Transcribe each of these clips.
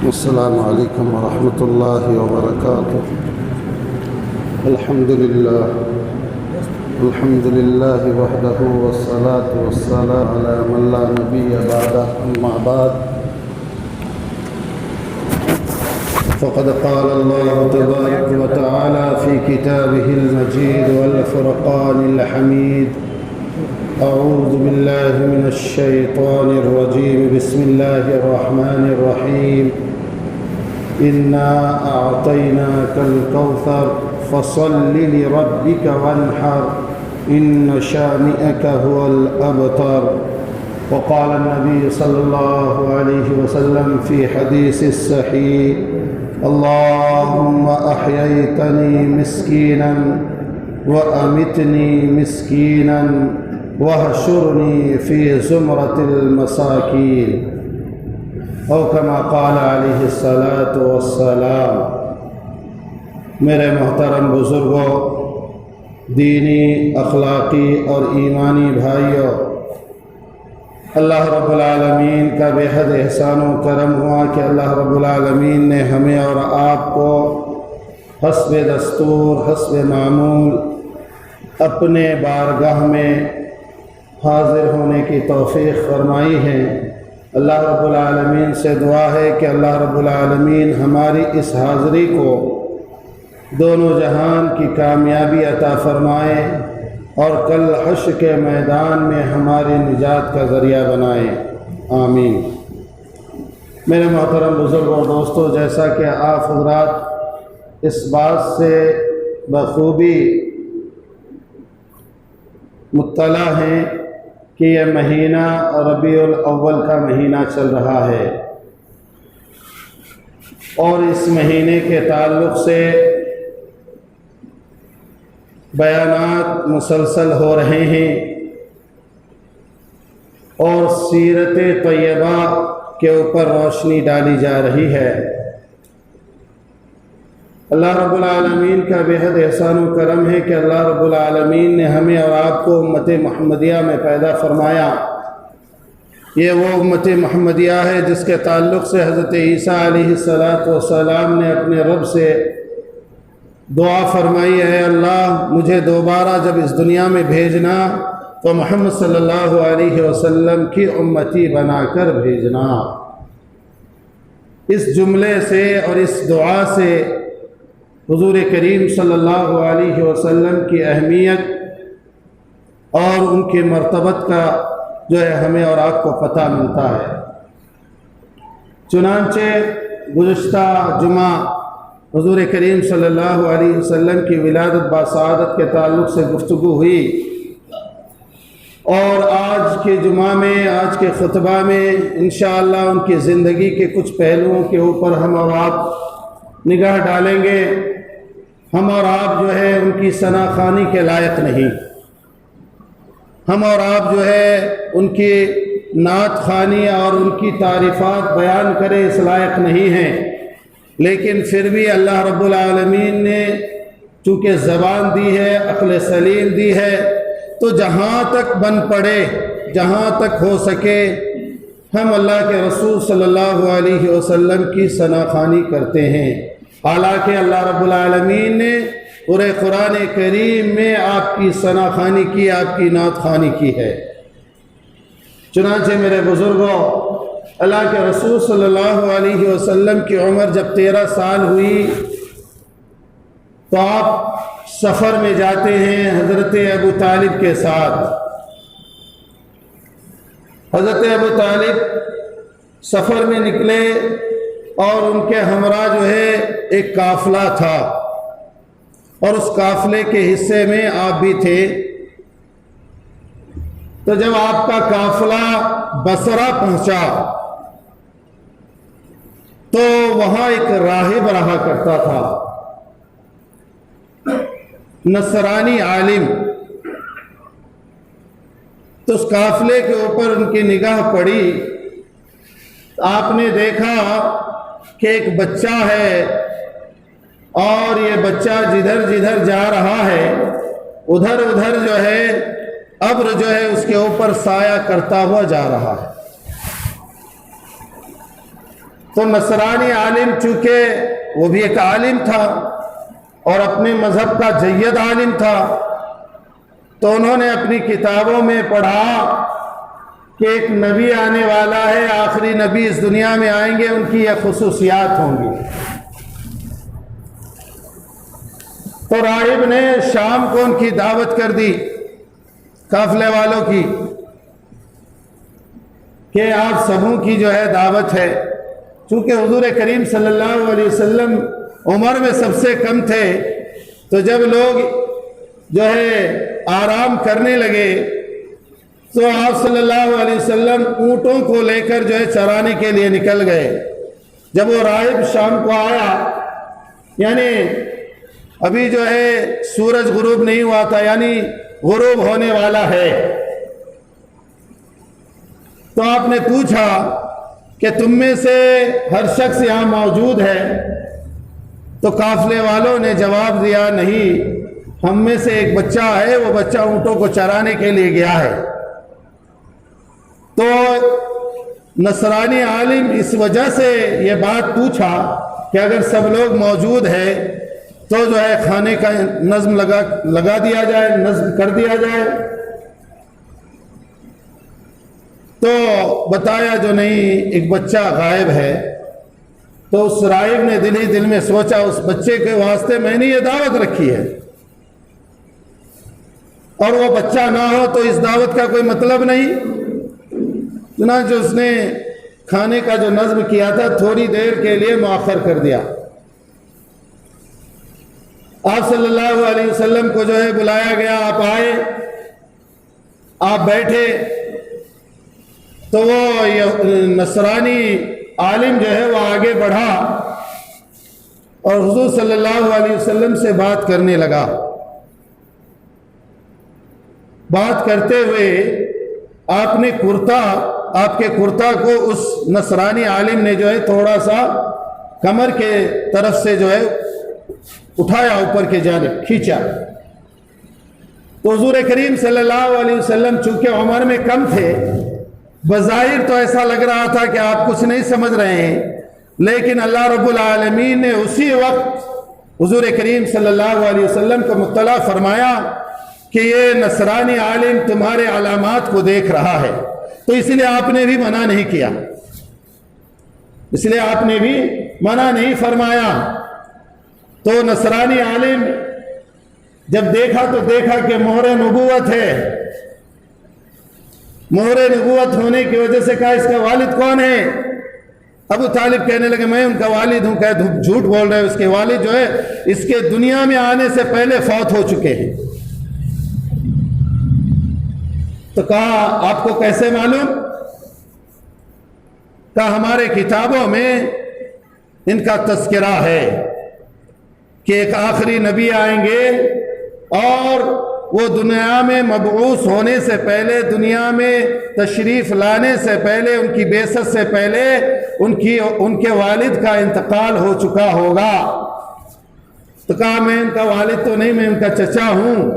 السلام عليكم ورحمة الله وبركاته. الحمد لله وحده والصلاة والسلام على من لا نبي بعده. أما بعد فقد قال الله تبارك وتعالى في كتابه المجيد والفرقان الحميد: أعوذ بالله من الشيطان الرجيم. بسم الله الرحمن الرحيم. إنا أعطيناك الكوثر فصل لربك وانحر إن شانئك هو الأبتر. وقال النبي صلى الله عليه وسلم في حديث الصحيح: اللهم أحييتني مسكينا وأمتني مسكينا واحشرني في زمرة المساكين، او كما قال علیہ الصلاۃ والسلام. میرے محترم بزرگوں، دینی، اخلاقی اور ایمانی بھائیوں، اللہ رب العالمین کا بے حد احسان و کرم ہوا کہ اللہ رب العالمین نے ہمیں اور آپ کو حسب دستور، حسب معمول اپنے بارگاہ میں حاضر ہونے کی توفیق فرمائی ہے. اللہ رب العالمین سے دعا ہے کہ اللہ رب العالمین ہماری اس حاضری کو دونوں جہان کی کامیابی عطا فرمائے اور کل حشر کے میدان میں ہماری نجات کا ذریعہ بنائے. آمین. میرے محترم بزرگ اور دوستو، جیسا کہ آپ حضرات اس بات سے بخوبی مطلع ہیں کہ یہ مہینہ ربیع الاول کا مہینہ چل رہا ہے، اور اس مہینے کے تعلق سے بیانات مسلسل ہو رہے ہیں اور سیرت طیبہ کے اوپر روشنی ڈالی جا رہی ہے. اللہ رب العالمین کا بے حد احسان و کرم ہے کہ اللہ رب العالمین نے ہمیں اور آپ کو امت محمدیہ میں پیدا فرمایا. یہ وہ امت محمدیہ ہے جس کے تعلق سے حضرت عیسیٰ علیہ السلام نے اپنے رب سے دعا فرمائی: اے اللہ، مجھے دوبارہ جب اس دنیا میں بھیجنا تو محمد صلی اللہ علیہ وسلم کی امتی بنا کر بھیجنا. اس جملے سے اور اس دعا سے حضور کریم صلی اللہ علیہ وسلم کی اہمیت اور ان کی مرتبت کا جو ہے ہمیں اور آپ کو پتہ ملتا ہے. چنانچہ گزشتہ جمعہ حضور کریم صلی اللہ علیہ وسلم کی ولادت باسعادت کے تعلق سے گفتگو ہوئی، اور آج کے جمعہ میں، آج کے خطبہ میں انشاءاللہ ان کی زندگی کے کچھ پہلوؤں کے اوپر ہم اور آپ نگاہ ڈالیں گے. ہم اور آپ جو ہے ان کی ثنا خوانی کے لائق نہیں، ہم اور آپ جو ہے ان کی نعت خوانی اور ان کی تعریفات بیان کریں اس لائق نہیں ہیں. لیکن پھر بھی اللہ رب العالمین نے چونکہ زبان دی ہے، عقل سلیم دی ہے، تو جہاں تک بن پڑے، جہاں تک ہو سکے، ہم اللہ کے رسول صلی اللہ علیہ وسلم کی ثنا خوانی کرتے ہیں. حالانکہ اللہ رب العالمین نے پورے قرآن کریم میں آپ کی ثنا خوانی کی، آپ کی نعت خوانی کی ہے. چنانچہ میرے بزرگوں، اللہ کے رسول صلی اللہ علیہ وسلم کی عمر جب 13 سال ہوئی تو آپ سفر میں جاتے ہیں حضرت ابو طالب کے ساتھ. حضرت ابو طالب سفر میں نکلے اور ان کے ہمراہ جو ہے ایک قافلہ تھا، اور اس قافلے کے حصے میں آپ بھی تھے. تو جب آپ کا قافلہ بصرہ پہنچا تو وہاں ایک راہب رہا کرتا تھا، نصرانی عالم. تو اس قافلے کے اوپر ان کی نگاہ پڑی. آپ نے دیکھا کہ ایک بچہ ہے، اور یہ بچہ جدھر جدھر جا رہا ہے ادھر ادھر جو ہے ابر جو ہے اس کے اوپر سایہ کرتا ہوا جا رہا ہے. تو نصرانی عالم چونکہ وہ بھی ایک عالم تھا اور اپنے مذہب کا جید عالم تھا، تو انہوں نے اپنی کتابوں میں پڑھا کہ ایک نبی آنے والا ہے، آخری نبی اس دنیا میں آئیں گے، ان کی یہ خصوصیات ہوں گی۔ تو راہب نے شام کو ان کی دعوت کر دی، قافلے والوں کی، کہ آپ سبوں کی جو ہے دعوت ہے۔ چونکہ حضور کریم صلی اللہ علیہ وسلم عمر میں سب سے کم تھے، تو جب لوگ جو ہے آرام کرنے لگے تو آپ صلی اللہ علیہ وسلم اونٹوں کو لے کر جو ہے چرانے کے لیے نکل گئے۔ جب وہ راہب شام کو آیا، یعنی ابھی جو ہے سورج غروب نہیں ہوا تھا، یعنی غروب ہونے والا ہے، تو آپ نے پوچھا کہ تم میں سے ہر شخص یہاں موجود ہے؟ تو قافلے والوں نے جواب دیا، نہیں، ہم میں سے ایک بچہ ہے، وہ بچہ اونٹوں کو چرانے کے لیے گیا ہے۔ تو نصرانی عالم اس وجہ سے یہ بات پوچھا کہ اگر سب لوگ موجود ہیں تو جو ہے کھانے کا نظم لگا دیا جائے، نظم کر دیا جائے۔ تو بتایا جو نہیں، ایک بچہ غائب ہے۔ تو اس راہب نے دل ہی دل میں سوچا، اس بچے کے واسطے میں نے یہ دعوت رکھی ہے، اور وہ بچہ نہ ہو تو اس دعوت کا کوئی مطلب نہیں۔ چنانچہ اس نے کھانے کا جو نظم کیا تھا تھوڑی دیر کے لیے مؤخر کر دیا۔ آپ صلی اللہ علیہ وسلم کو جو ہے بلایا گیا، آپ آئے، آپ بیٹھے، تو وہ نصرانی عالم جو ہے وہ آگے بڑھا اور حضور صلی اللہ علیہ وسلم سے بات کرنے لگا۔ بات کرتے ہوئے آپ کے کرتا کو اس نصرانی عالم نے جو ہے تھوڑا سا کمر کے طرف سے جو ہے اٹھایا، اوپر کے جانب کھینچا۔ تو حضور کریم صلی اللہ علیہ وسلم چونکہ عمر میں کم تھے، بظاہر تو ایسا لگ رہا تھا کہ آپ کچھ نہیں سمجھ رہے ہیں، لیکن اللہ رب العالمین نے اسی وقت حضور کریم صلی اللہ علیہ وسلم کو مطلع فرمایا کہ یہ نصرانی عالم تمہارے علامات کو دیکھ رہا ہے، تو اس لیے آپ نے بھی منع نہیں کیا، اس لیے آپ نے بھی منع نہیں فرمایا۔ تو نصرانی عالم جب دیکھا تو دیکھا کہ مہر نبوت ہے، مہر نبوت ہونے کی وجہ سے کہا اس کا والد کون ہے؟ ابو طالب کہنے لگے میں ان کا والد ہوں۔ کہا جھوٹ بول رہے، اس کے والد جو ہے اس کے دنیا میں آنے سے پہلے فوت ہو چکے ہیں۔ تو کہا آپ کو کیسے معلوم؟ کہا ہمارے کتابوں میں ان کا تذکرہ ہے کہ ایک آخری نبی آئیں گے اور وہ دنیا میں مبعوث ہونے سے پہلے، دنیا میں تشریف لانے سے پہلے، ان کی بعثت سے پہلے ان کے والد کا انتقال ہو چکا ہوگا۔ تو کہا میں ان کا والد تو نہیں، میں ان کا چچا ہوں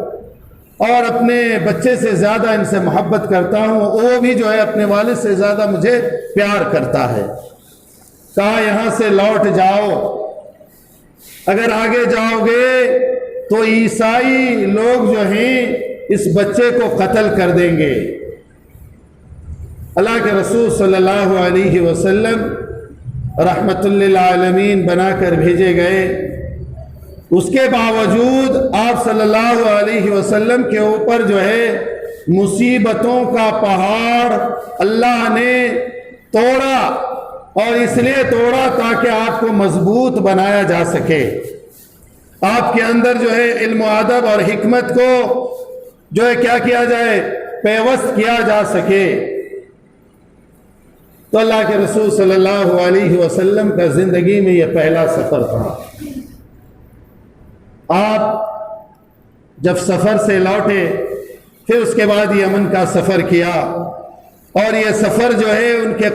اور اپنے بچے سے زیادہ ان سے محبت کرتا ہوں، وہ بھی جو ہے اپنے والد سے زیادہ مجھے پیار کرتا ہے۔ کہا یہاں سے لوٹ جاؤ، اگر آگے جاؤ گے تو عیسائی لوگ جو ہیں اس بچے کو قتل کر دیں گے۔ اللہ کے رسول صلی اللہ علیہ وسلم رحمت للعالمین بنا کر بھیجے گئے، اس کے باوجود آپ صلی اللہ علیہ وسلم کے اوپر جو ہے مصیبتوں کا پہاڑ اللہ نے توڑا، اور اس لیے توڑا تاکہ آپ کو مضبوط بنایا جا سکے، آپ کے اندر جو ہے علم و ادب اور حکمت کو جو ہے کیا جائے، پیوست کیا جا سکے۔ تو اللہ کے رسول صلی اللہ علیہ وسلم کا زندگی میں یہ پہلا سفر تھا۔ آپ جب سفر سے لوٹے پھر اس کے بعد یمن کا سفر کیا، اور یہ سفر جو ہے ان کے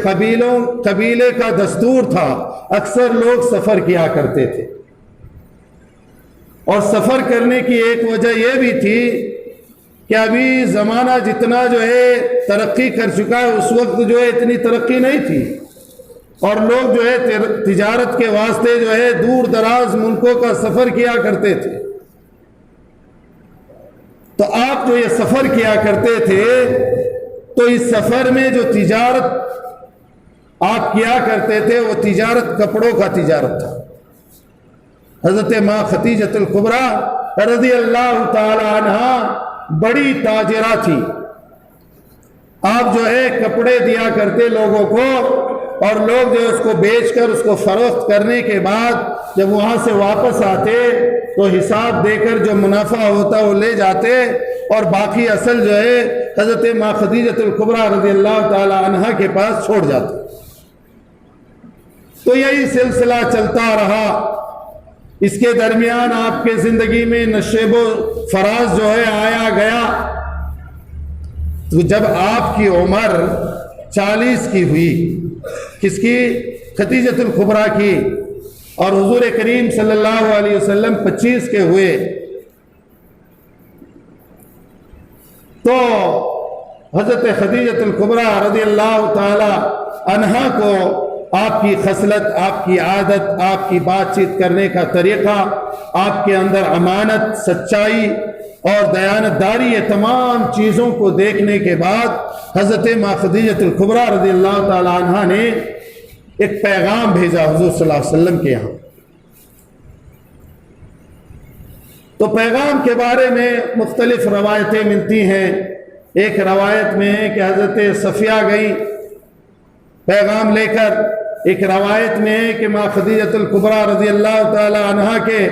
قبیلے کا دستور تھا، اکثر لوگ سفر کیا کرتے تھے، اور سفر کرنے کی ایک وجہ یہ بھی تھی کہ ابھی زمانہ جتنا جو ہے ترقی کر چکا ہے، اس وقت جو ہے اتنی ترقی نہیں تھی، اور لوگ جو ہے تجارت کے واسطے جو ہے دور دراز ملکوں کا سفر کیا کرتے تھے. تو آپ جو یہ سفر کیا کرتے تھے تو اس سفر میں جو تجارت آپ کیا کرتے تھے وہ تجارت کپڑوں کا تجارت تھا. حضرت ماں خدیجۃ الکبریٰ رضی اللہ تعالی عنہا بڑی تاجرہ تھی. آپ جو ہے کپڑے دیا کرتے لوگوں کو اور لوگ جو ہے اس کو بیچ کر اس کو فروخت کرنے کے بعد جب وہاں سے واپس آتے تو حساب دے کر جو منافع ہوتا وہ لے جاتے اور باقی اصل جو ہے حضرت ماں خدیجۃ الکبریٰ رضی اللہ تعالی عنہا کے پاس چھوڑ جاتے. تو یہی سلسلہ چلتا رہا. اس کے درمیان آپ کے زندگی میں نشیب و فراز جو ہے آیا گیا. تو جب آپ کی عمر 40 کی ہوئی، کس کی؟ خدیجۃ الکبریٰ کی، اور حضور کریم صلی اللہ علیہ وسلم 25 کے ہوئے، تو حضرت خدیجۃ الکبریٰ رضی اللہ تعالی عنہا کو آپ کی خصلت، آپ کی عادت، آپ کی بات چیت کرنے کا طریقہ، آپ کے اندر امانت، سچائی اور دیانتداری، یہ تمام چیزوں کو دیکھنے کے بعد حضرت ماں خدیجۃ الکبریٰ رضی اللہ تعالی عنہا نے ایک پیغام بھیجا حضور صلی اللہ علیہ وسلم کے یہاں. تو پیغام کے بارے میں مختلف روایتیں ملتی ہیں. ایک روایت میں ہے کہ حضرت صفیہ گئی پیغام لے کر، ایک روایت میں ہے کہ ماں خدیجۃ الکبریٰ رضی اللہ تعالی عنہا کے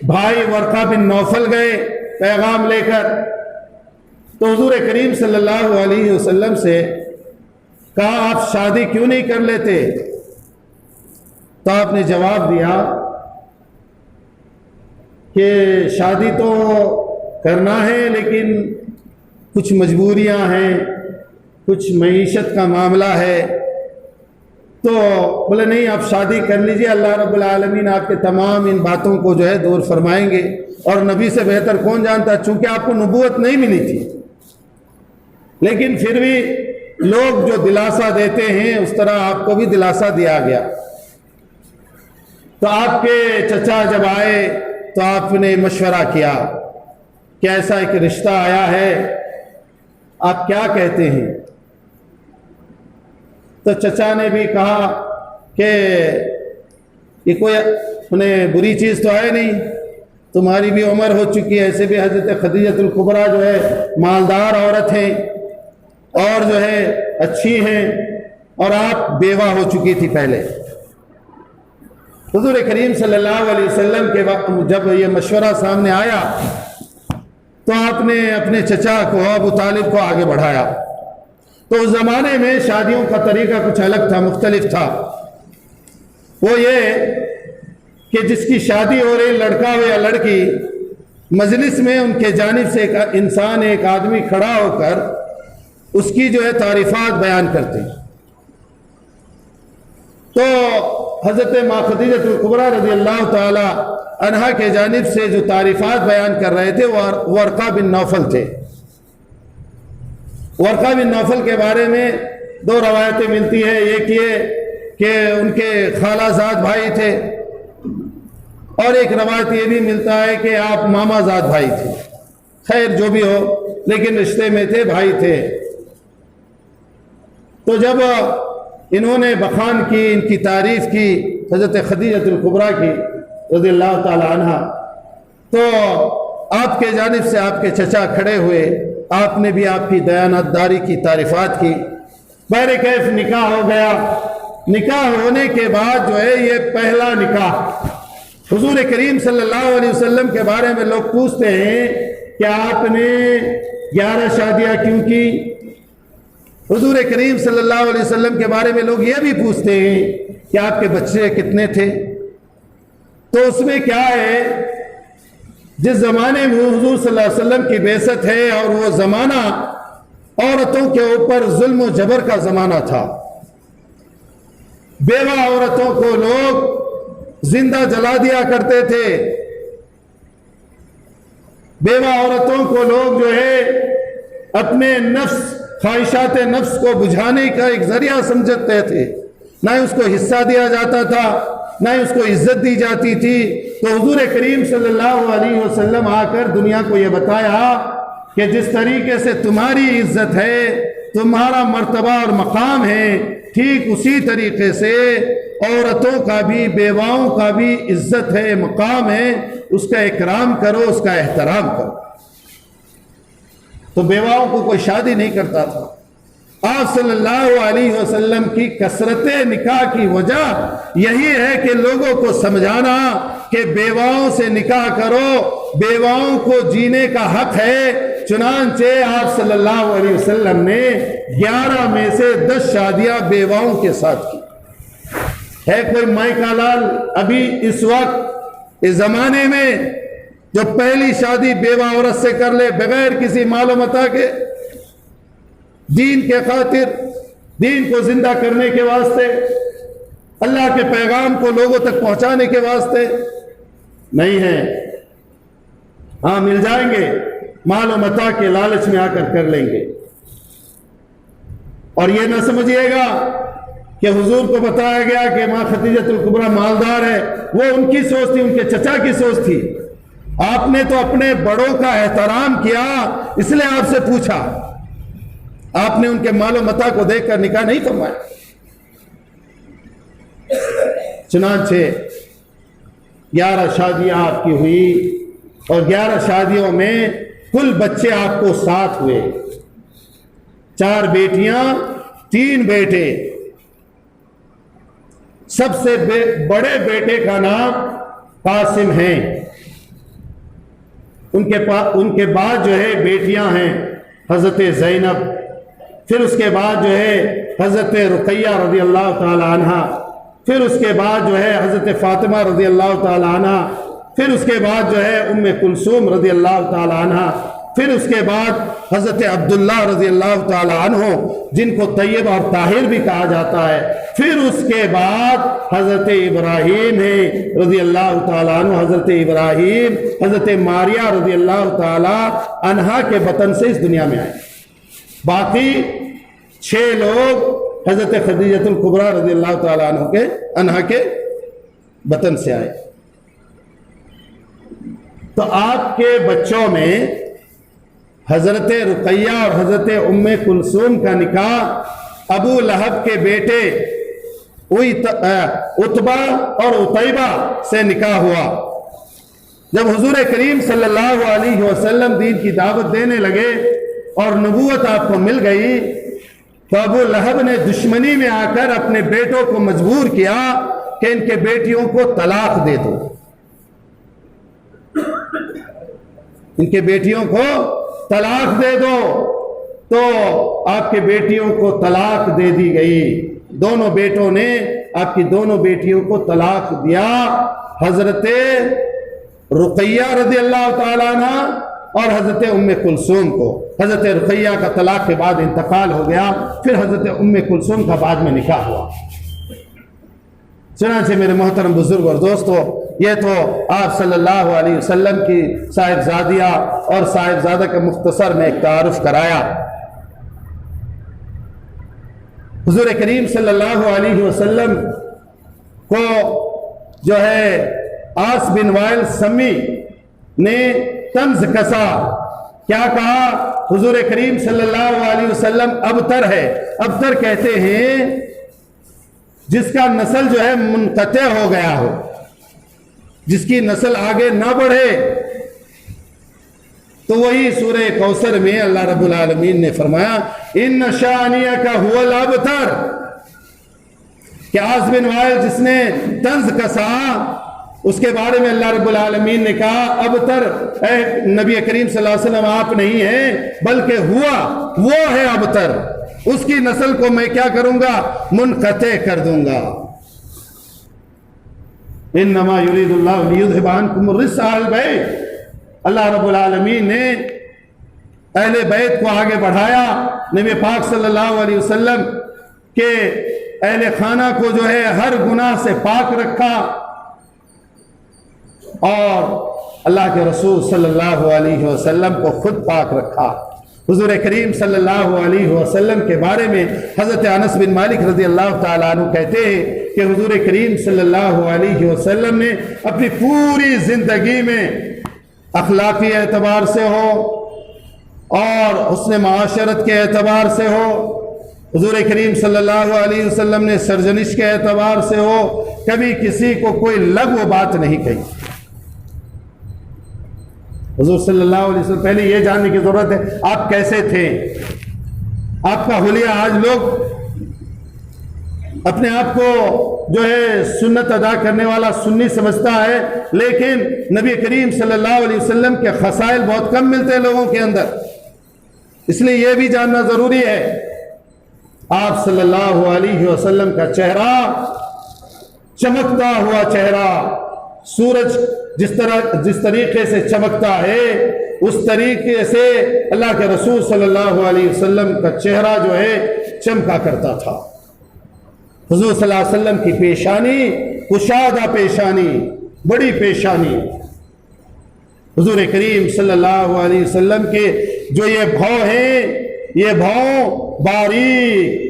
بھائی ورقہ بن نوفل گئے پیغام لے کر. تو حضور کریم صلی اللہ علیہ وسلم سے کہا آپ شادی کیوں نہیں کر لیتے؟ تو آپ نے جواب دیا کہ شادی تو کرنا ہے لیکن کچھ مجبوریاں ہیں، کچھ معیشت کا معاملہ ہے. تو بولے نہیں آپ شادی کر لیجئے، اللہ رب العالمین آپ کے تمام ان باتوں کو جو ہے دور فرمائیں گے. اور نبی سے بہتر کون جانتا، چونکہ آپ کو نبوت نہیں ملی تھی، لیکن پھر بھی لوگ جو دلاسا دیتے ہیں اس طرح آپ کو بھی دلاسا دیا گیا. تو آپ کے چچا جب آئے تو آپ نے مشورہ کیا کہ ایسا ایک رشتہ آیا ہے، آپ کیا کہتے ہیں؟ تو چچا نے بھی کہا کہ یہ کوئی انہیں بری چیز تو ہے نہیں، تمہاری بھی عمر ہو چکی ہے، ایسے بھی حضرت خدیجۃ الکبریٰ جو ہے مالدار عورت ہیں اور جو ہے اچھی ہیں، اور آپ بیوہ ہو چکی تھی پہلے. حضور کریم صلی اللہ علیہ وسلم کے وقت جب یہ مشورہ سامنے آیا تو آپ نے اپنے چچا کو ابو طالب کو آگے بڑھایا. تو اس زمانے میں شادیوں کا طریقہ کچھ الگ تھا، مختلف تھا. وہ یہ کہ جس کی شادی ہو رہی، لڑکا ہو یا لڑکی، مجلس میں ان کے جانب سے ایک انسان، ایک آدمی کھڑا ہو کر اس کی جو ہے تعریفات بیان کرتے. تو حضرت ماں خدیجۃ الکبریٰ رضی اللہ تعالی عنہا کے جانب سے جو تعریفات بیان کر رہے تھے وہ ورقہ بن نوفل تھے. ورقہ بن نوفل کے بارے میں دو روایتیں ملتی ہیں. ایک یہ کہ ان کے خالہ زاد بھائی تھے، اور ایک روایت یہ بھی ملتا ہے کہ آپ ماما زاد بھائی تھے. خیر جو بھی ہو، لیکن رشتے میں تھے، بھائی تھے. تو جب انہوں نے بخان کی، ان کی تعریف کی حضرت خدیجۃ الکبریٰ کی رضی اللہ تعالی عنہا، تو آپ کے جانب سے آپ کے چچا کھڑے ہوئے، آپ نے بھی آپ کی دیانتداری کی تعریفات کی. بہرکیف نکاح ہو گیا. نکاح ہونے کے بعد جو ہے یہ پہلا نکاح. حضور کریم صلی اللہ علیہ وسلم کے بارے میں لوگ پوچھتے ہیں کہ آپ نے 11 شادیاں کیوں کی؟ حضور کریم صلی اللہ علیہ وسلم کے بارے میں لوگ یہ بھی پوچھتے ہیں کہ آپ کے بچے کتنے تھے؟ تو اس میں کیا ہے، جس زمانے میں حضور صلی اللہ علیہ وسلم کی بعثت ہے اور وہ زمانہ عورتوں کے اوپر ظلم و جبر کا زمانہ تھا. بیوہ عورتوں کو لوگ زندہ جلا دیا کرتے تھے. بیوہ عورتوں کو لوگ جو ہے اپنے نفس، خواہشات نفس کو بجھانے کا ایک ذریعہ سمجھتے تھے. نہ اس کو حصہ دیا جاتا تھا، نہ اس کو عزت دی جاتی تھی۔ تو حضور کریم صلی اللہ علیہ وسلم آ کر دنیا کو یہ بتایا کہ جس طریقے سے تمہاری عزت ہے، تمہارا مرتبہ اور مقام ہے، ٹھیک اسی طریقے سے عورتوں کا بھی، بیواؤں کا بھی عزت ہے، مقام ہے، اس کا اکرام کرو، اس کا احترام کرو۔ تو بیواؤں کو کوئی شادی نہیں کرتا تھا۔ آپ صلی اللہ علیہ وسلم کی کثرت نکاح کی وجہ یہی ہے کہ لوگوں کو سمجھانا کہ بیواؤں سے نکاح کرو، بیواؤں کو جینے کا حق ہے۔ چنانچہ آپ صلی اللہ علیہ وسلم نے 11 میں سے 10 شادیاں بیواؤں کے ساتھ کی۔ ہے کوئی مائی کا لال ابھی اس وقت اس زمانے میں جو پہلی شادی بیوہ عورت سے کر لے بغیر کسی مال و متاع کے، دین کے خاطر، دین کو زندہ کرنے کے واسطے، اللہ کے پیغام کو لوگوں تک پہنچانے کے واسطے؟ نہیں ہے۔ ہاں مل جائیں گے، مال و متاع کے لالچ میں آ کر لیں گے۔ اور یہ نہ سمجھیے گا کہ حضور کو بتایا گیا کہ ماں خدیجہ الکبریٰ مالدار ہے، وہ ان کی سوچ تھی، ان کے چچا کی سوچ تھی۔ آپ نے تو اپنے بڑوں کا احترام کیا، اس لیے آپ سے پوچھا۔ آپ نے ان کے مال و متاع کو دیکھ کر نکاح نہیں فرمایا۔ چنانچہ 11 شادیاں آپ کی ہوئی، اور 11 شادیوں میں کل بچے آپ کو 7 ہوئے، 4 بیٹیاں 3 بیٹے۔ سب سے بڑے بیٹے کا نام قاسم ہے۔ ان کے بعد جو ہے بیٹیاں ہیں حضرت زینب، پھر اس کے بعد جو ہے حضرت رقیہ رضی اللہ تعالی عنہ، پھر اس کے بعد جو ہے حضرت فاطمہ رضی اللہ تعالی عنہ، پھر اس کے بعد جو ہے ام کلثوم رضی اللہ تعالی عنہ، پھر اس کے بعد حضرت عبداللہ رضی اللہ تعالی عنہ جن کو طیب اور طاہر بھی کہا جاتا ہے، پھر اس کے بعد حضرت ابراہیم ہے رضی اللہ تعالی عنہ، حضرت ابراہیم حضرت ماریہ رضی اللہ تعالی عنہ کے بطن سے اس دنیا میں آئے۔ باقی 6 لوگ حضرت خدیجہ الکبریٰ رضی اللہ تعالی عنہ کے بطن سے آئے۔ تو آپ کے بچوں میں حضرت رقیہ اور حضرت ام کلثوم کا نکاح ابو لہب کے بیٹے عتبہ اور عتیبہ سے نکاح ہوا۔ جب حضور کریم صلی اللہ علیہ وسلم دین کی دعوت دینے لگے اور نبوت آپ کو مل گئی، تو ابو لہب نے دشمنی میں آ کر اپنے بیٹوں کو مجبور کیا کہ ان کے بیٹیوں کو طلاق دے دو۔ ان کے بیٹیوں کو طلاق دے دو۔ تو آپ کے بیٹیوں کو طلاق دے دی گئی۔ دونوں بیٹوں نے آپ کی دونوں بیٹیوں کو طلاق دیا، حضرت رقیہ رضی اللہ تعالیٰ عنہ اور حضرت ام کلثوم کو۔ حضرت رقیہ کا طلاق کے بعد انتقال ہو گیا، پھر حضرت ام کلثوم کا بعد میں نکاح ہوا۔ چنانچہ میرے محترم بزرگ اور دوستو، یہ تو آپ صلی اللہ علیہ وسلم کی صاحبزادیہ اور صاحبزادہ کا مختصر میں ایک تعارف کرایا۔ حضور کریم صلی اللہ علیہ وسلم کو جو ہے آس بن وائل سمی نے طنز کسا۔ کیا کہا؟ حضور کریم صلی اللہ علیہ وسلم ابتر ہے۔ ابتر کہتے ہیں جس کا نسل جو ہے منقطع ہو گیا ہو، جس کی نسل آگے نہ بڑھے۔ تو وہی سورہ کوثر میں اللہ رب العالمین نے فرمایا ان شانیک هو الابتر، کہ آس بن وائل جس نے طنز کسا، اس کے بارے میں اللہ رب العالمین نے کہا ابتر، اے نبی کریم صلی اللہ علیہ وسلم آپ نہیں ہیں بلکہ وہ ہے ابتر، اس کی نسل کو میں کیا کروں گا؟ منقطع کر دوں گا۔ انما یرید اللہ لیذھب عنکم الرجس اہل بیت، اللہ رب العالمین نے اہل بیت کو آگے بڑھایا، نبی پاک صلی اللہ علیہ وسلم کے اہل خانہ کو جو ہے ہر گناہ سے پاک رکھا، اور اللہ کے رسول صلی اللہ علیہ وسلم کو خود پاک رکھا۔ حضور کریم صلی اللہ علیہ وسلم کے بارے میں حضرت انس بن مالک رضی اللہ تعالیٰ عنہ کہتے ہیں کہ حضور کریم صلی اللہ علیہ وسلم نے اپنی پوری زندگی میں اخلاقی اعتبار سے ہو اور حسن معاشرت کے اعتبار سے ہو، حضور کریم صلی اللہ علیہ وسلم نے سرزنش کے اعتبار سے ہو، کبھی کسی کو کوئی لغو بات نہیں کہی۔ حضور صلی اللہ علیہ وسلم، پہلے یہ جاننے کی ضرورت ہے آپ کیسے تھے، آپ کا حلیہ۔ آج لوگ اپنے آپ کو جو ہے سنت ادا کرنے والا سنی سمجھتا ہے، لیکن نبی کریم صلی اللہ علیہ وسلم کے خصائل بہت کم ملتے ہیں لوگوں کے اندر، اس لیے یہ بھی جاننا ضروری ہے۔ آپ صلی اللہ علیہ وسلم کا چہرہ چمکتا ہوا چہرہ، سورج جس طریقے سے چمکتا ہے اس طریقے سے اللہ کے رسول صلی اللہ علیہ وسلم کا چہرہ جو ہے چمکا کرتا تھا۔ حضور صلی اللہ علیہ وسلم کی پیشانی کشادہ پیشانی، بڑی پیشانی۔ حضور کریم صلی اللہ علیہ وسلم کے جو یہ بھاؤں ہیں، یہ بھاؤں باریک۔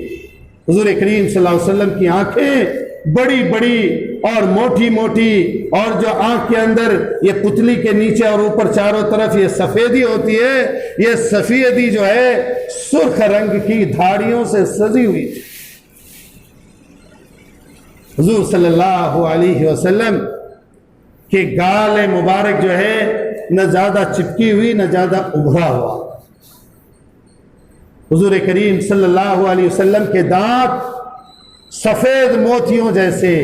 حضور کریم صلی اللہ علیہ وسلم کی آنکھیں بڑی بڑی اور موٹی موٹی، اور جو آنکھ کے اندر یہ پتلی کے نیچے اور اوپر چاروں طرف یہ سفیدی ہوتی ہے، یہ سفیدی جو ہے سرخ رنگ کی دھاڑیوں سے سجی ہوئی تھی۔ حضور صلی اللہ علیہ وسلم کے گال مبارک جو ہے نہ زیادہ چپکی ہوئی نہ زیادہ ابھرا ہوا۔ حضور کریم صلی اللہ علیہ وسلم کے دانت سفید موتیوں جیسے،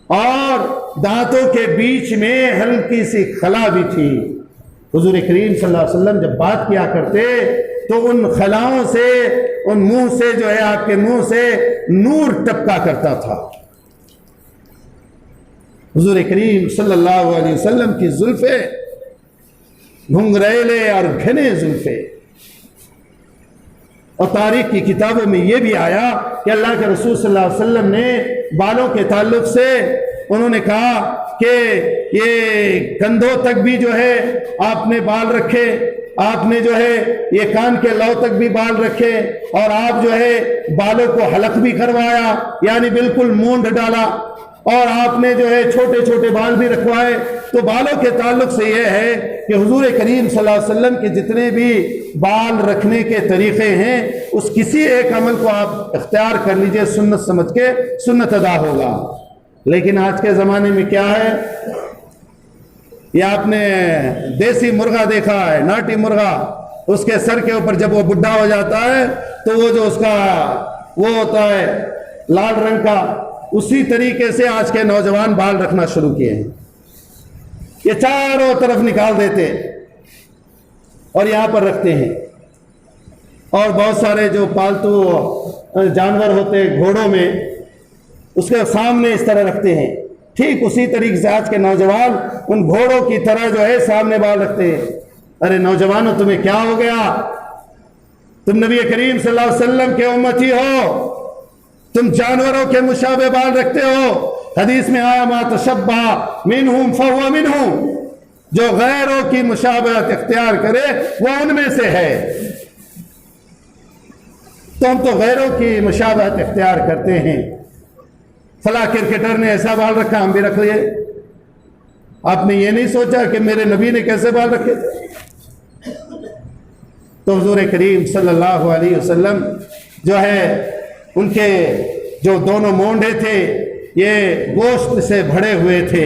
اور دانتوں کے بیچ میں ہلکی سی خلا بھی تھی۔ حضور کریم صلی اللہ علیہ وسلم جب بات کیا کرتے تو ان خلاؤں سے، ان منہ سے جو ہے آپ کے منہ سے نور ٹپکا کرتا تھا۔ حضور کریم صلی اللہ علیہ وسلم کی زلفیں گھنگریلے اور گھنے زلفیں، اور تاریخ کی کتابوں میں یہ بھی آیا کہ اللہ کے رسول صلی اللہ علیہ وسلم نے بالوں کے تعلق سے انہوں نے کہا کہ یہ کندھوں تک بھی جو ہے آپ نے بال رکھے، آپ نے جو ہے یہ کان کے لو تک بھی بال رکھے، اور آپ جو ہے بالوں کو حلق بھی کروایا، یعنی بالکل مونڈ ڈالا، اور آپ نے جو ہے چھوٹے چھوٹے بال بھی رکھوائے۔ تو بالوں کے تعلق سے یہ ہے کہ حضور کریم صلی اللہ علیہ وسلم کے جتنے بھی بال رکھنے کے طریقے ہیں، اس کسی ایک عمل کو آپ اختیار کر لیجئے سنت سمجھ کے، سنت ادا ہوگا۔ لیکن آج کے زمانے میں کیا ہے، یہ آپ نے دیسی مرغا دیکھا ہے، ناٹی مرغا، اس کے سر کے اوپر جب وہ بڈھا ہو جاتا ہے تو وہ جو اس کا وہ ہوتا ہے لال رنگ کا، اسی طریقے سے آج کے نوجوان بال رکھنا شروع کیے ہیں۔ یہ چاروں طرف نکال دیتے اور یہاں پر رکھتے ہیں، اور بہت سارے جو پالتو جانور ہوتے ہیں گھوڑوں میں، اس کے سامنے اس طرح رکھتے ہیں۔ ٹھیک اسی طریقے سے آج کے نوجوان ان گھوڑوں کی طرح جو ہے سامنے بال رکھتے ہیں۔ ارے نوجوانوں، تمہیں کیا ہو گیا؟ تم نبی کریم صلی اللہ علیہ وسلم کے امتی ہو، تم جانوروں کے مشابہ بال رکھتے ہو۔ حدیث میں آیا ما تشبہ منہم فہو منہم، جو غیروں کی مشابہت اختیار کرے وہ ان میں سے ہے۔ تو ہم تو غیروں کی مشابہت اختیار کرتے ہیں، فلاں کرکٹر نے ایسا بال رکھا ہم بھی رکھ لیے۔ آپ نے یہ نہیں سوچا کہ میرے نبی نے کیسے بال رکھے تھے؟ تو حضور کریم صلی اللہ علیہ وسلم جو ہے ان کے جو دونوں مونڈے تھے یہ گوشت سے بھرے ہوئے تھے،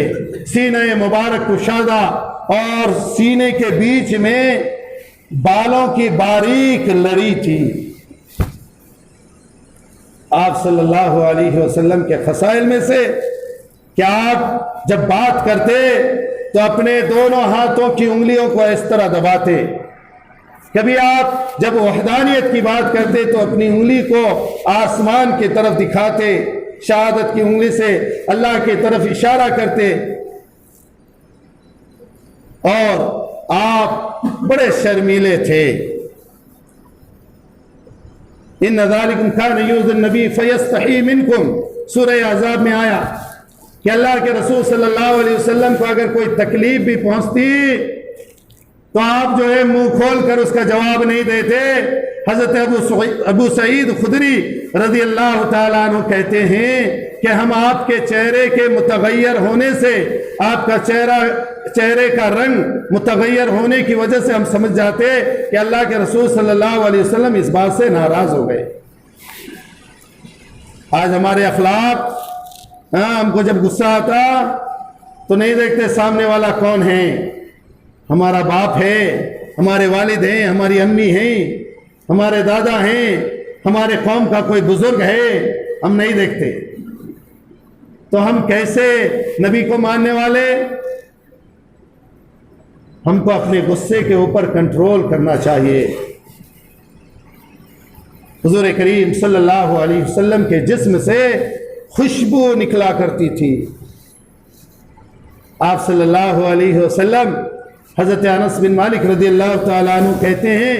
سینہ مبارک کشادہ، اور سینے کے بیچ میں بالوں کی باریک لڑی تھی۔ آپ صلی اللہ علیہ وسلم کے خصائل میں سے کہ آپ جب بات کرتے تو اپنے دونوں ہاتھوں کی انگلیوں کو اس طرح دباتے، کبھی آپ جب وحدانیت کی بات کرتے تو اپنی انگلی کو آسمان کی طرف دکھاتے، شہادت کی انگلی سے اللہ کی طرف اشارہ کرتے، اور آپ بڑے شرمیلے تھے۔ ان ذالکم کان یؤذی النبی فیستحی منکم، سورہ احزاب میں آیا کہ اللہ کے رسول صلی اللہ علیہ وسلم کو اگر کوئی تکلیف بھی پہنچتی تو آپ جو ہے منہ کھول کر اس کا جواب نہیں دیتے۔ حضرت ابو سعید خدری رضی اللہ تعالیٰ عنہ کہتے ہیں کہ ہم آپ کے چہرے کے متغیر ہونے سے، آپ کا چہرے کا رنگ متغیر ہونے کی وجہ سے ہم سمجھ جاتے کہ اللہ کے رسول صلی اللہ علیہ وسلم اس بات سے ناراض ہو گئے۔ آج ہمارے اخلاق، ہم کو جب غصہ آتا تو نہیں دیکھتے سامنے والا کون ہے، ہمارا باپ ہے، ہمارے والد ہیں، ہماری امی ہیں، ہمارے دادا ہیں، ہمارے قوم کا کوئی بزرگ ہے، ہم نہیں دیکھتے۔ تو ہم کیسے نبی کو ماننے والے؟ ہم کو اپنے غصے کے اوپر کنٹرول کرنا چاہیے۔ حضور کریم صلی اللہ علیہ وسلم کے جسم سے خوشبو نکلا کرتی تھی۔ آپ صلی اللہ علیہ وسلم، حضرت انس بن مالک رضی اللہ تعالیٰ عنہ کہتے ہیں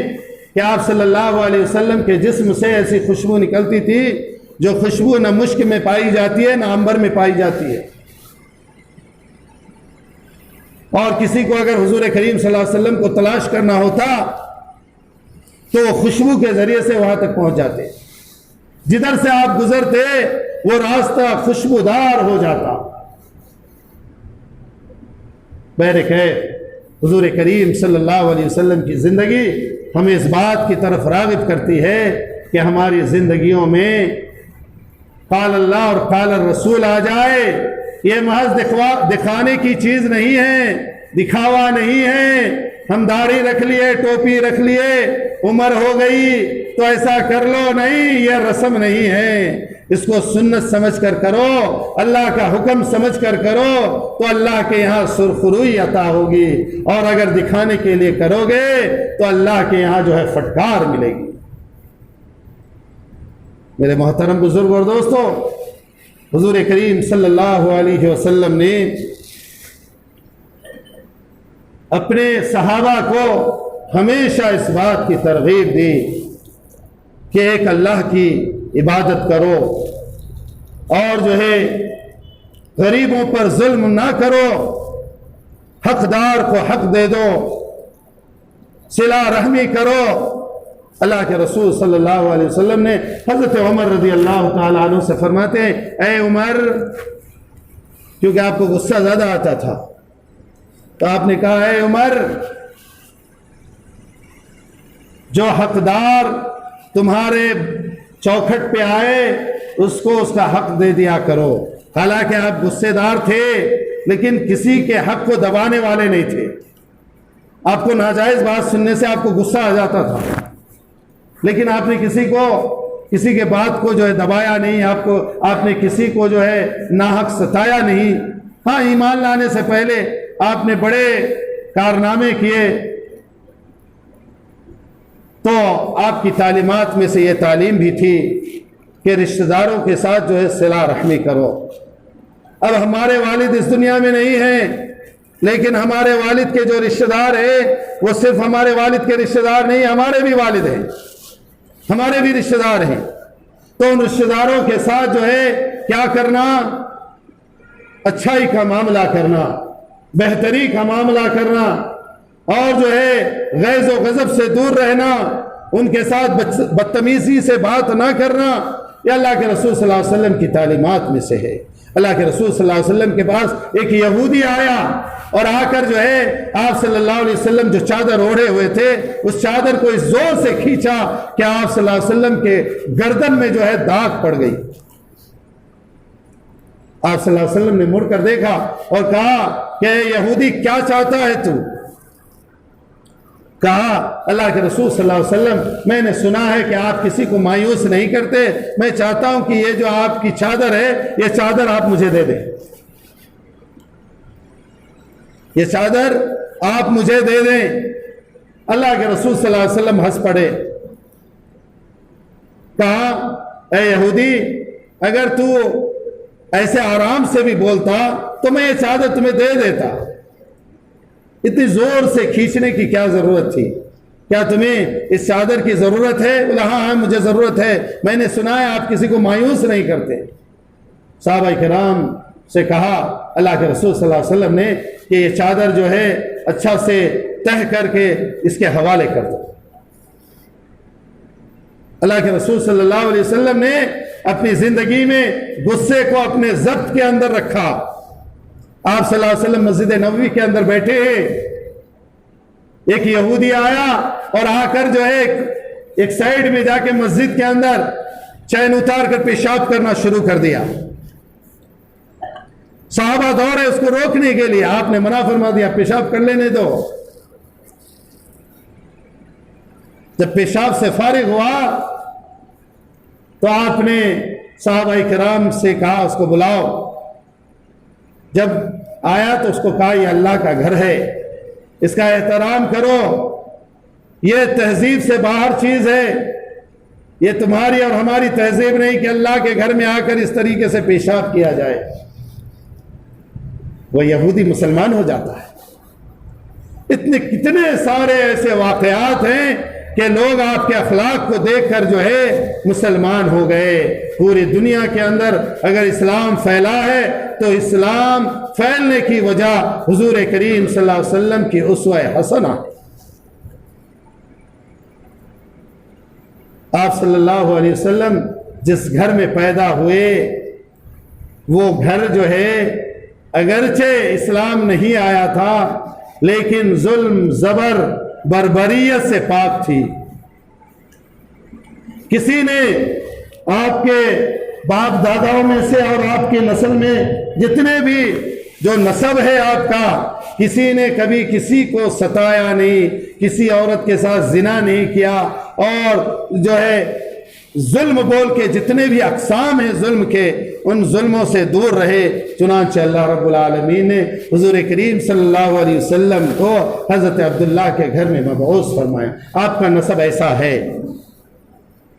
کہ آپ صلی اللہ علیہ وسلم کے جسم سے ایسی خوشبو نکلتی تھی جو خوشبو نہ مشک میں پائی جاتی ہے نہ عنبر میں پائی جاتی ہے۔ اور کسی کو اگر حضور کریم صلی اللہ علیہ وسلم کو تلاش کرنا ہوتا تو وہ خوشبو کے ذریعے سے وہاں تک پہنچ جاتے، جدھر سے آپ گزرتے وہ راستہ خوشبودار ہو جاتا۔ بہرکیف حضور کریم صلی اللہ علیہ وسلم کی زندگی ہمیں اس بات کی طرف راغب کرتی ہے کہ ہماری زندگیوں میں قال اللہ اور قال الرسول آ جائے۔ یہ محض دکھانے کی چیز نہیں ہے، دکھاوا نہیں ہے۔ ہم داڑھی رکھ لیے، ٹوپی رکھ لیے، عمر ہو گئی تو ایسا کر لو، نہیں، یہ رسم نہیں ہے۔ اس کو سنت سمجھ کر کرو، اللہ کا حکم سمجھ کر کرو تو اللہ کے یہاں سرخروئی عطا ہوگی، اور اگر دکھانے کے لیے کرو گے تو اللہ کے یہاں جو ہے فٹکار ملے گی۔ میرے محترم بزرگ اور دوستو، حضور کریم صلی اللہ علیہ وسلم نے اپنے صحابہ کو ہمیشہ اس بات کی ترغیب دی کہ ایک اللہ کی عبادت کرو، اور جو ہے غریبوں پر ظلم نہ کرو، حقدار کو حق دے دو، صلہ رحمی کرو۔ اللہ کے رسول صلی اللہ علیہ وسلم نے حضرت عمر رضی اللہ تعالیٰ عنہ سے فرماتے ہیں، اے عمر، کیونکہ آپ کو غصہ زیادہ آتا تھا تو آپ نے کہا، اے عمر، جو حقدار تمہارے چوکھٹ پہ آئے اس کو اس کا حق دے دیا کرو۔ حالانکہ آپ غصے دار تھے لیکن کسی کے حق کو دبانے والے نہیں تھے۔ آپ کو ناجائز بات سننے سے آپ کو غصہ آ جاتا تھا، لیکن آپ نے کسی کے بات کو جو ہے دبایا نہیں، آپ نے کسی کو جو ہے ناحق ستایا نہیں۔ ہاں، ایمان لانے سے پہلے آپ نے بڑے کارنامے کیے، تو آپ کی تعلیمات میں سے یہ تعلیم بھی تھی کہ رشتہ داروں کے ساتھ جو ہے صلہ رحمی کرو۔ اب ہمارے والد اس دنیا میں نہیں ہیں، لیکن ہمارے والد کے جو رشتہ دار ہیں وہ صرف ہمارے والد کے رشتہ دار نہیں، ہمارے بھی والد ہیں، ہمارے بھی رشتہ دار ہیں۔ تو ان رشتہ داروں کے ساتھ جو ہے کیا کرنا؟ اچھائی کا معاملہ کرنا، بہتری کا معاملہ کرنا، اور جو ہے غیظ و غضب سے دور رہنا، ان کے ساتھ بدتمیزی سے بات نہ کرنا۔ یہ اللہ کے رسول صلی اللہ علیہ وسلم کی تعلیمات میں سے ہے۔ اللہ کے رسول صلی اللہ علیہ وسلم کے پاس ایک یہودی آیا، اور آ کر جو ہے آپ صلی اللہ علیہ وسلم جو چادر اوڑھے ہوئے تھے اس چادر کو اس زور سے کھینچا کہ آپ صلی اللہ علیہ وسلم کے گردن میں جو ہے داغ پڑ گئی۔ آپ صلی اللہ علیہ وسلم نے مڑ کر دیکھا اور کہا کہ یہودی کیا چاہتا ہے تو؟ کہا، اللہ کے رسول صلی اللہ علیہ وسلم، میں نے سنا ہے کہ آپ کسی کو مایوس نہیں کرتے، میں چاہتا ہوں کہ یہ جو آپ کی چادر ہے یہ چادر آپ مجھے دے دیں، یہ چادر آپ مجھے دے دیں۔ اللہ کے رسول صلی اللہ علیہ وسلم ہنس پڑے، کہا، اے یہودی، اگر تو ایسے آرام سے بھی بولتا تو میں یہ چادر تمہیں دے دیتا، اتنی زور سے کھینچنے کی کیا ضرورت تھی؟ کیا تمہیں اس چادر کی ضرورت ہے؟ بولا، ہاں مجھے ضرورت ہے، میں نے سنا ہے آپ کسی کو مایوس نہیں کرتے۔ صحابہ کرام سے کہا اللہ کے رسول صلی اللہ علیہ وسلم نے کہ یہ چادر جو ہے اچھا سے تہ کر کے اس کے حوالے کر دو۔ اللہ کے رسول صلی اللہ علیہ وسلم نے اپنی زندگی میں غصے کو اپنے ضبط کے اندر رکھا۔ آپ صلی اللہ علیہ وسلم مسجد نبوی کے اندر بیٹھے ہیں، ایک یہودی آیا اور آ کر جو ہے ایک سائیڈ میں جا کے مسجد کے اندر چین اتار کر پیشاب کرنا شروع کر دیا۔ صحابہ دوڑے اس کو روکنے کے لیے، آپ نے منع فرما دیا، پیشاب کر لینے دو۔ جب پیشاب سے فارغ ہوا تو آپ نے صحابہ کرام سے کہا اس کو بلاؤ۔ جب آیا تو اس کو کہا یہ اللہ کا گھر ہے، اس کا احترام کرو، یہ تہذیب سے باہر چیز ہے، یہ تمہاری اور ہماری تہذیب نہیں کہ اللہ کے گھر میں آ کر اس طریقے سے پیشاب کیا جائے۔ وہ یہودی مسلمان ہو جاتا ہے۔ کتنے سارے ایسے واقعات ہیں کہ لوگ آپ کے اخلاق کو دیکھ کر جو ہے مسلمان ہو گئے۔ پوری دنیا کے اندر اگر اسلام پھیلا ہے تو اسلام پھیلنے کی وجہ حضور کریم صلی اللہ علیہ وسلم کی اسوہ حسنہ۔ آپ صلی اللہ علیہ وسلم جس گھر میں پیدا ہوئے وہ گھر جو ہے اگرچہ اسلام نہیں آیا تھا لیکن ظلم زبر بربریت سے پاک تھی۔ کسی نے آپ کے باپ داداؤں میں سے اور آپ کی نسل میں جتنے بھی جو نسب ہے آپ کا، کسی نے کبھی کسی کو ستایا نہیں، کسی عورت کے ساتھ زنا نہیں کیا، اور جو ہے ظلم بول کے جتنے بھی اقسام ہیں ظلم کے، ان ظلموں سے دور رہے۔ چنانچہ اللہ رب العالمین نے حضور کریم صلی اللہ علیہ وسلم کو حضرت عبداللہ کے گھر میں مبعوث فرمایا۔ آپ کا نسب ایسا ہے،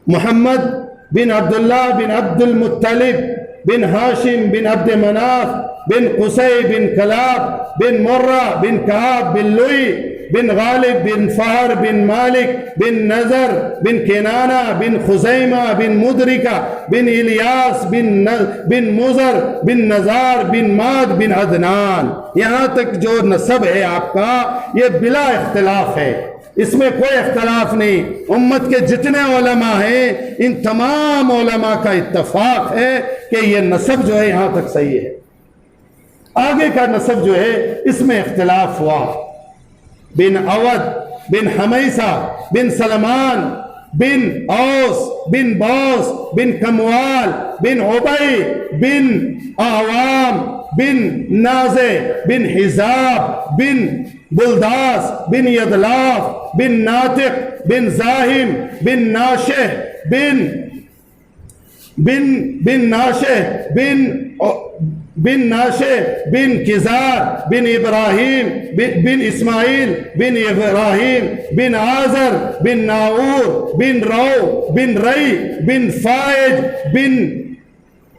محمد بن عبداللہ بن عبد المطلب بن ہاشم بن عبد مناف بن قصی بن کلاب بن مرہ بن کعب بن لوئی بن غالب بن فہر بن مالک بن نظر بن کنانہ بن خزیمہ بن مدرکہ بن الیاس بن مزر بن نزار بن ماد بن عدنان۔ یہاں تک جو نسب ہے آپ کا یہ بلا اختلاف ہے، اس میں کوئی اختلاف نہیں۔ امت کے جتنے علماء ہیں ان تمام علماء کا اتفاق ہے کہ یہ نسب جو ہے یہاں تک صحیح ہے۔ آگے کا نسب جو ہے اس میں اختلاف ہوا۔ بن عود بن حمیسہ بن سلمان بن اوس بن بوس بن کموال بن عبی بن اعوام بن نازع بن حزاب بن بلداس بن یدلاف بن ناطق بن زاہم بن ناشہ بن ناشہ بن کزار بن ابراہیم بن اسماعیل بن ابراہیم بن آزر بن ناؤر بن رو بن رئی بن فائج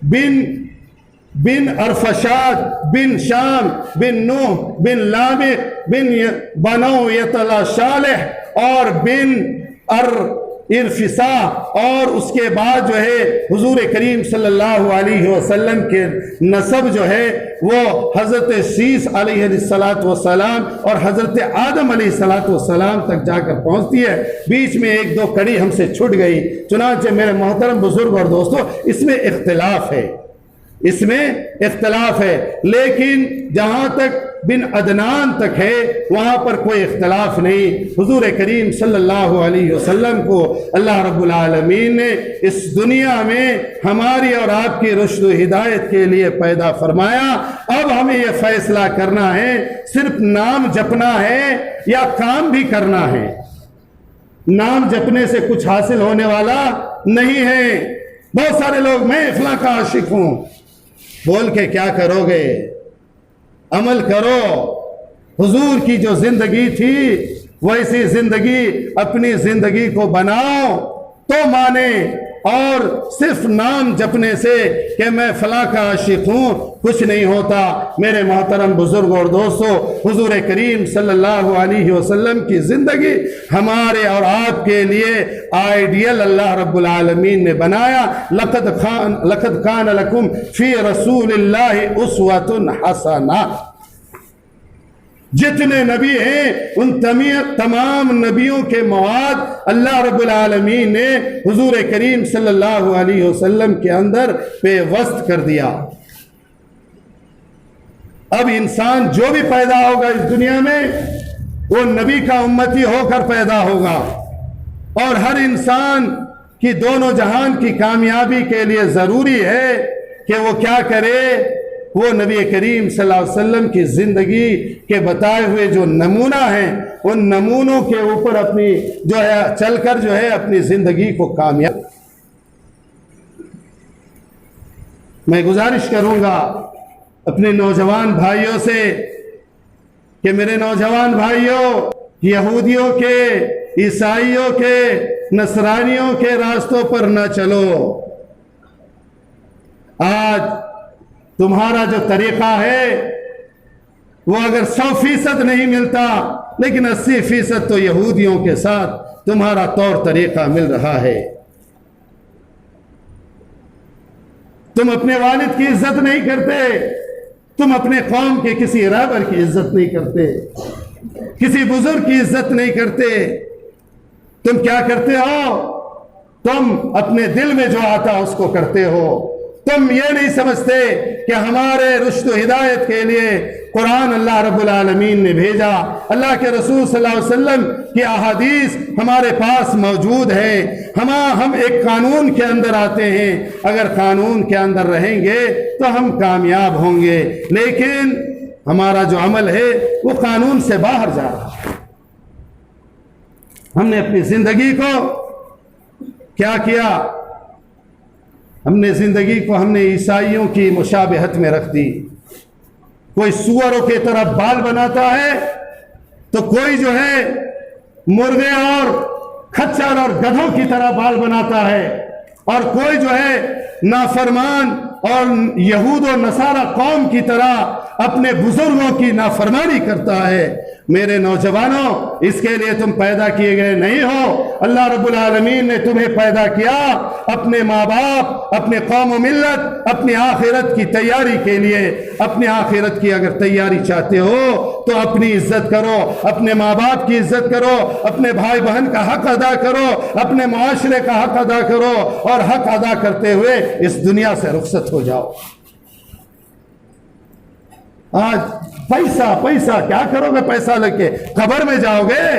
بن ارفشاد بن شام بن نوح بن لامق بن بنو یتلا صالح اور بن ارفسا، اور اس کے بعد جو ہے حضور کریم صلی اللہ علیہ وسلم کے نسب جو ہے وہ حضرت شیس علیہ السلام اور حضرت آدم علیہ السلام تک جا کر پہنچتی ہے۔ بیچ میں ایک دو کڑی ہم سے چھٹ گئی۔ چنانچہ میرے محترم بزرگ اور دوستو، اس میں اختلاف ہے، اس میں اختلاف ہے، لیکن جہاں تک بن عدنان تک ہے وہاں پر کوئی اختلاف نہیں۔ حضور کریم صلی اللہ علیہ وسلم کو اللہ رب العالمین نے اس دنیا میں ہماری اور آپ کی رشد و ہدایت کے لیے پیدا فرمایا۔ اب ہمیں یہ فیصلہ کرنا ہے صرف نام جپنا ہے یا کام بھی کرنا ہے۔ نام جپنے سے کچھ حاصل ہونے والا نہیں ہے۔ بہت سارے لوگ میں فلاں کا عاشق ہوں، بول کے کیا کرو گے؟ عمل کرو۔ حضور کی جو زندگی تھی ویسی زندگی اپنی زندگی کو بناؤ تو مانے، اور صرف نام جپنے سے کہ میں فلاں کا عاشق ہوں کچھ نہیں ہوتا۔ میرے محترم بزرگ اور دوستو، حضور کریم صلی اللہ علیہ وسلم کی زندگی ہمارے اور آپ کے لیے آئیڈیل اللہ رب العالمین نے بنایا۔ لقد کان لکم فی رسول اللہ اسوۃ حسنہ۔ جتنے نبی ہیں ان تمام نبیوں کے مواد اللہ رب العالمین نے حضور کریم صلی اللہ علیہ وسلم کے اندر پیوست کر دیا۔ اب انسان جو بھی پیدا ہوگا اس دنیا میں وہ نبی کا امتی ہو کر پیدا ہوگا، اور ہر انسان کی دونوں جہان کی کامیابی کے لیے ضروری ہے کہ وہ کیا کرے، وہ نبی کریم صلی اللہ علیہ وسلم کی زندگی کے بتائے ہوئے جو نمونہ ہیں ان نمونوں کے اوپر اپنی جو ہے چل کر جو ہے اپنی زندگی کو کامیاب۔ میں گزارش کروں گا اپنے نوجوان بھائیوں سے کہ میرے نوجوان بھائیوں، یہودیوں کے، عیسائیوں کے، نصرانیوں کے راستوں پر نہ چلو۔ آج تمہارا جو طریقہ ہے وہ اگر 100% نہیں ملتا لیکن 80% تو یہودیوں کے ساتھ تمہارا طور طریقہ مل رہا ہے۔ تم اپنے والد کی عزت نہیں کرتے، تم اپنے قوم کے کسی رہبر کی عزت نہیں کرتے، کسی بزرگ کی عزت نہیں کرتے۔ تم کیا کرتے ہو؟ تم اپنے دل میں جو آتا اس کو کرتے ہو۔ تم یہ نہیں سمجھتے کہ ہمارے رشد و ہدایت کے لیے قرآن اللہ رب العالمین نے بھیجا، اللہ کے رسول صلی اللہ علیہ وسلم کی احادیث ہمارے پاس موجود ہے۔ ہم ایک قانون کے اندر آتے ہیں، اگر قانون کے اندر رہیں گے تو ہم کامیاب ہوں گے، لیکن ہمارا جو عمل ہے وہ قانون سے باہر جا رہا ہے۔ ہم نے اپنی زندگی کو کیا کیا؟ ہم نے زندگی کو عیسائیوں کی مشابہت میں رکھ دی۔ کوئی سوروں کی طرح بال بناتا ہے تو کوئی جو ہے مرغے اور کھچر اور گدھوں کی طرح بال بناتا ہے، اور کوئی جو ہے نافرمان اور یہود و نصارہ قوم کی طرح اپنے بزرگوں کی نافرمانی کرتا ہے۔ میرے نوجوانوں، اس کے لیے تم پیدا کیے گئے نہیں ہو۔ اللہ رب العالمین نے تمہیں پیدا کیا اپنے ماں باپ، اپنے قوم و ملت، اپنی آخرت کی تیاری کے لیے۔ اپنی آخرت کی اگر تیاری چاہتے ہو تو اپنی عزت کرو، اپنے ماں باپ کی عزت کرو، اپنے بھائی بہن کا حق ادا کرو، اپنے معاشرے کا حق ادا کرو، اور حق ادا کرتے ہوئے اس دنیا سے رخصت ہو جاؤ۔ آج پیسہ پیسہ کیا کرو گے؟ پیسہ لگ کے قبر میں جاؤ گے؟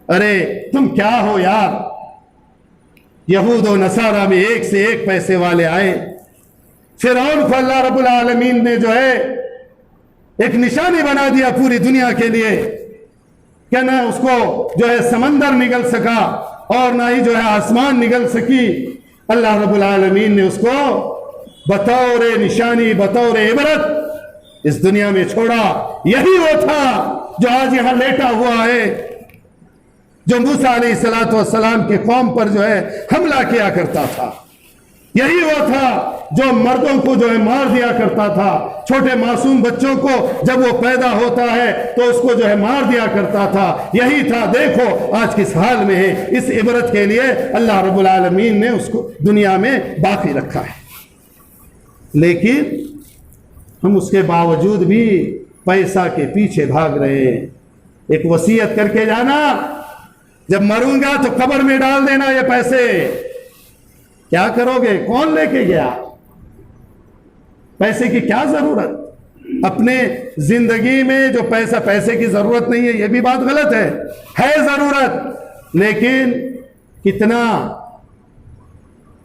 ارے تم کیا ہو یار؟ یہود و نصارہ میں ایک سے ایک پیسے والے آئے۔ فرعون کو اللہ رب العالمین نے جو ہے ایک نشانی بنا دیا پوری دنیا کے لیے کہ نہ اس کو جو ہے سمندر نگل سکا اور نہ ہی جو ہے آسمان نگل سکی۔ اللہ رب العالمین نے اس کو بطور نشانی، بطور عبرت اس دنیا میں چھوڑا۔ یہی وہ تھا جو آج یہاں لیٹا ہوا ہے، جو موسیٰ علیہ السلام کے قوم پر جو ہے حملہ کیا کرتا تھا۔ یہی وہ تھا جو مردوں کو جو ہے مار دیا کرتا تھا، چھوٹے معصوم بچوں کو جب وہ پیدا ہوتا ہے تو اس کو جو ہے مار دیا کرتا تھا۔ یہی تھا۔ دیکھو آج کس حال میں ہے۔ اس عبرت کے لیے اللہ رب العالمین نے اس کو دنیا میں باقی رکھا ہے، لیکن ہم اس کے باوجود بھی پیسہ کے پیچھے بھاگ رہے ہیں۔ ایک وصیت کر کے جانا، جب مروں گا تو قبر میں ڈال دینا یہ پیسے۔ کیا کرو گے؟ کون لے کے گیا؟ پیسے کی کیا ضرورت؟ اپنے زندگی میں جو پیسے کی ضرورت نہیں ہے، یہ بھی بات غلط ہے ضرورت، لیکن کتنا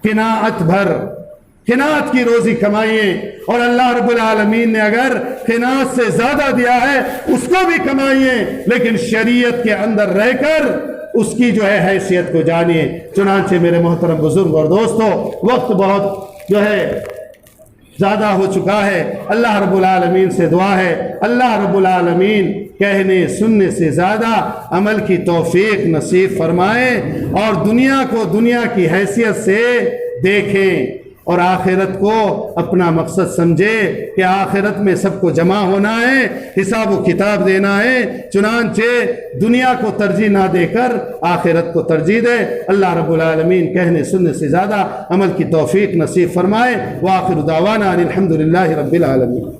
قناعت کی روزی کمائیے، اور اللہ رب العالمین نے اگر قناعت سے زیادہ دیا ہے اس کو بھی کمائیے، لیکن شریعت کے اندر رہ کر اس کی جو ہے حیثیت کو جانیے۔ چنانچہ میرے محترم بزرگ اور دوستو، وقت بہت جو ہے زیادہ ہو چکا ہے۔ اللہ رب العالمین سے دعا ہے اللہ رب العالمین کہنے سننے سے زیادہ عمل کی توفیق نصیب فرمائے، اور دنیا کو دنیا کی حیثیت سے دیکھیں اور آخرت کو اپنا مقصد سمجھے کہ آخرت میں سب کو جمع ہونا ہے، حساب و کتاب دینا ہے۔ چنانچہ دنیا کو ترجیح نہ دے کر آخرت کو ترجیح دے۔ اللہ رب العالمین کہنے سننے سے زیادہ عمل کی توفیق نصیب فرمائے۔ وآخر دعوانا الحمدللہ رب العالمین۔